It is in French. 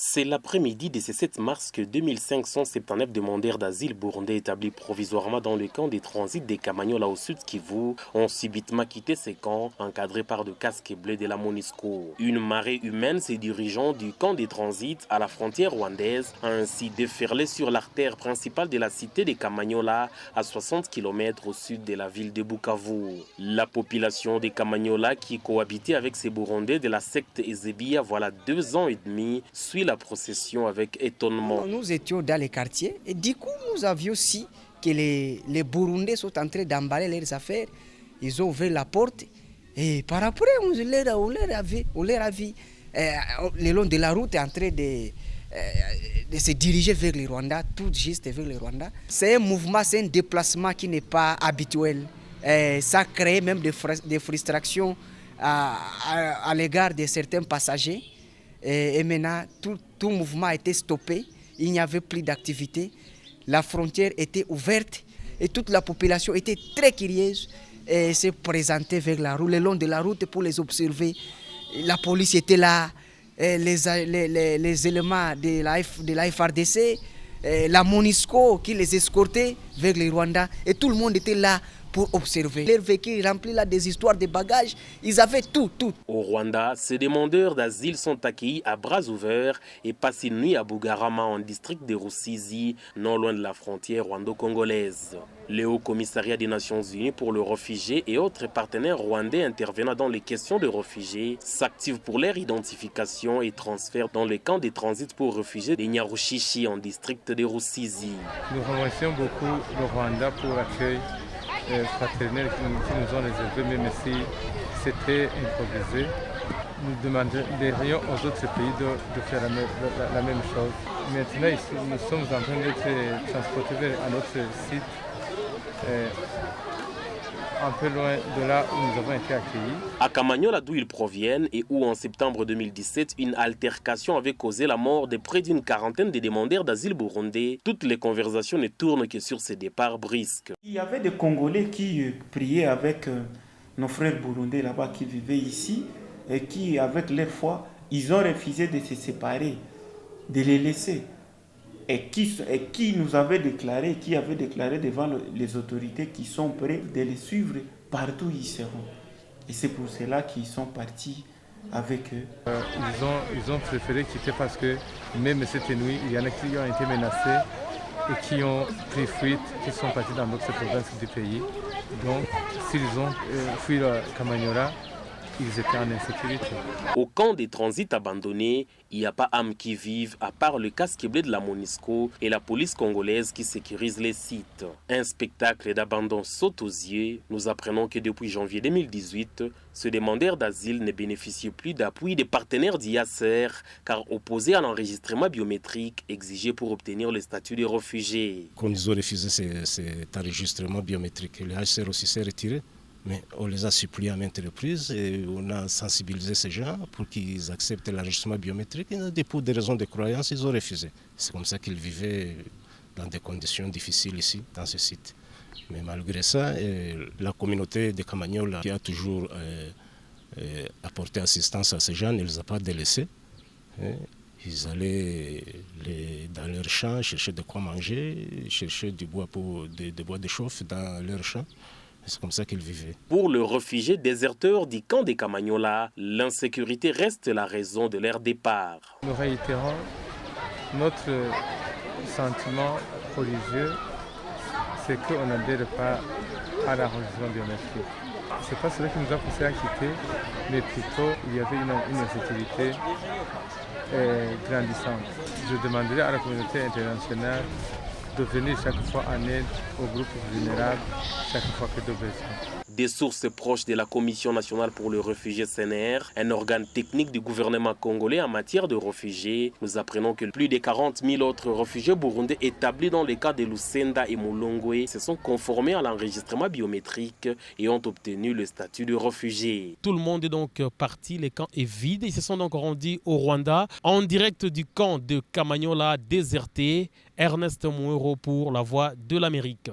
C'est l'après-midi de ce 7 mars que 2579 demandeurs d'asile burundais établis provisoirement dans le camp de transit des Kamanyola au sud Kivu ont subitement quitté ces camps encadrés par de casques bleus de la MONUSCO. Une marée humaine se dirigeant du camp de transit à la frontière rwandaise a ainsi déferlé sur l'artère principale de la cité des Kamanyola à 60 km au sud de la ville de Bukavu. La population des Kamanyola qui cohabitait avec ces Burundais de la secte Ezebia voilà 2 ans et demi suit la procession avec étonnement. Nous étions dans les quartiers et du coup nous avions aussi que les Burundais sont en train d'emballer leurs affaires. Ils ont ouvert la porte et par après on leur a vu le long de la route en train de se diriger vers le Rwanda, tout juste vers le Rwanda. C'est un mouvement, c'est un déplacement qui n'est pas habituel. Ça crée même des frustrations à l'égard de certains passagers. Et maintenant, tout mouvement a été stoppé, il n'y avait plus d'activité, la frontière était ouverte et toute la population était très curieuse et s'est présentée vers la route, le long de la route pour les observer. La police était là, les éléments de la FRDC, la MONUSCO qui les escortait vers le Rwanda et tout le monde était là pour observer. Leur véhicule rempli là des histoires de bagages, ils avaient tout. Au Rwanda, ces demandeurs d'asile sont accueillis à bras ouverts et passent une nuit à Bugarama en district de Rusizi, non loin de la frontière rwando-congolaise. Le Haut Commissariat des Nations Unies pour les réfugiés et autres partenaires rwandais intervenant dans les questions de réfugiés s'activent pour leur identification et transfert dans les camps de transit pour réfugiés de Nyarushishi en district de Rusizi. Nous remercions beaucoup le Rwanda pour l'accueil fraternel qui nous ont réservé, même si c'était improvisé. Nous demanderions aux autres pays de faire la même chose. Maintenant, nous sommes en train d'être transportés vers un autre site, un peu loin de là où nous avons été accueillis. À Kamanyola, d'où ils proviennent et où en septembre 2017, une altercation avait causé la mort de près d'une quarantaine de demandeurs d'asile burundais, toutes les conversations ne tournent que sur ces départs brisques. Il y avait des Congolais qui priaient avec nos frères burundais là-bas qui vivaient ici et qui, avec leur foi, ils ont refusé de se séparer, de les laisser. Et qui nous avait déclaré devant les autorités qui sont prêts de les suivre partout où ils seront. Et c'est pour cela qu'ils sont partis avec eux. Ils ont préféré quitter parce que même cette nuit, il y en a qui ont été menacés et qui ont pris fuite, qui sont partis dans d'autres provinces du pays. Donc, s'ils ont fui le Kamanyola, ils étaient en insécurité. Au camp des transits abandonnés, il n'y a pas âme qui vive à part le casque bleu de la MONUSCO et la police congolaise qui sécurise les sites. Un spectacle d'abandon saute aux yeux. Nous apprenons que depuis janvier 2018, ce demandeur d'asile ne bénéficie plus d'appui des partenaires d'IACR car opposé à l'enregistrement biométrique exigé pour obtenir le statut de réfugié. Quand ils ont refusé cet enregistrement biométrique, le HCR aussi s'est retiré. Mais on les a suppliés à maintes reprises et on a sensibilisé ces gens pour qu'ils acceptent l'enregistrement biométrique. Et pour des raisons de croyance, ils ont refusé. C'est comme ça qu'ils vivaient dans des conditions difficiles ici, dans ce site. Mais malgré ça, la communauté de Kamanyola qui a toujours apporté assistance à ces gens ne les a pas délaissés. Ils allaient dans leurs champs chercher de quoi manger, chercher du bois de chauffe dans leurs champs. C'est comme ça qu'ils vivaient. Pour les réfugiés déserteurs du camp des Kamanyola, l'insécurité reste la raison de leur départ. Nous réitérons notre sentiment religieux, c'est qu'on n'adhère pas à l'enregistrement biométrique. Ce n'est pas cela qui nous a poussé à quitter, mais plutôt il y avait une insécurité grandissante. Je demanderai à la communauté internationale de venir chaque fois en aide aux groupes vulnérables, chaque fois que de besoin. Des sources proches de la Commission nationale pour les réfugiés CNR, un organe technique du gouvernement congolais en matière de réfugiés, nous apprenons que plus de 40 000 autres réfugiés burundais établis dans les cas de Lusenda et Mulongwe se sont conformés à l'enregistrement biométrique et ont obtenu le statut de réfugié. Tout le monde est donc parti, le camp est vide. Ils se sont donc rendus au Rwanda en direct du camp de Kamanyola déserté. Ernest Mouero pour La Voix de l'Amérique.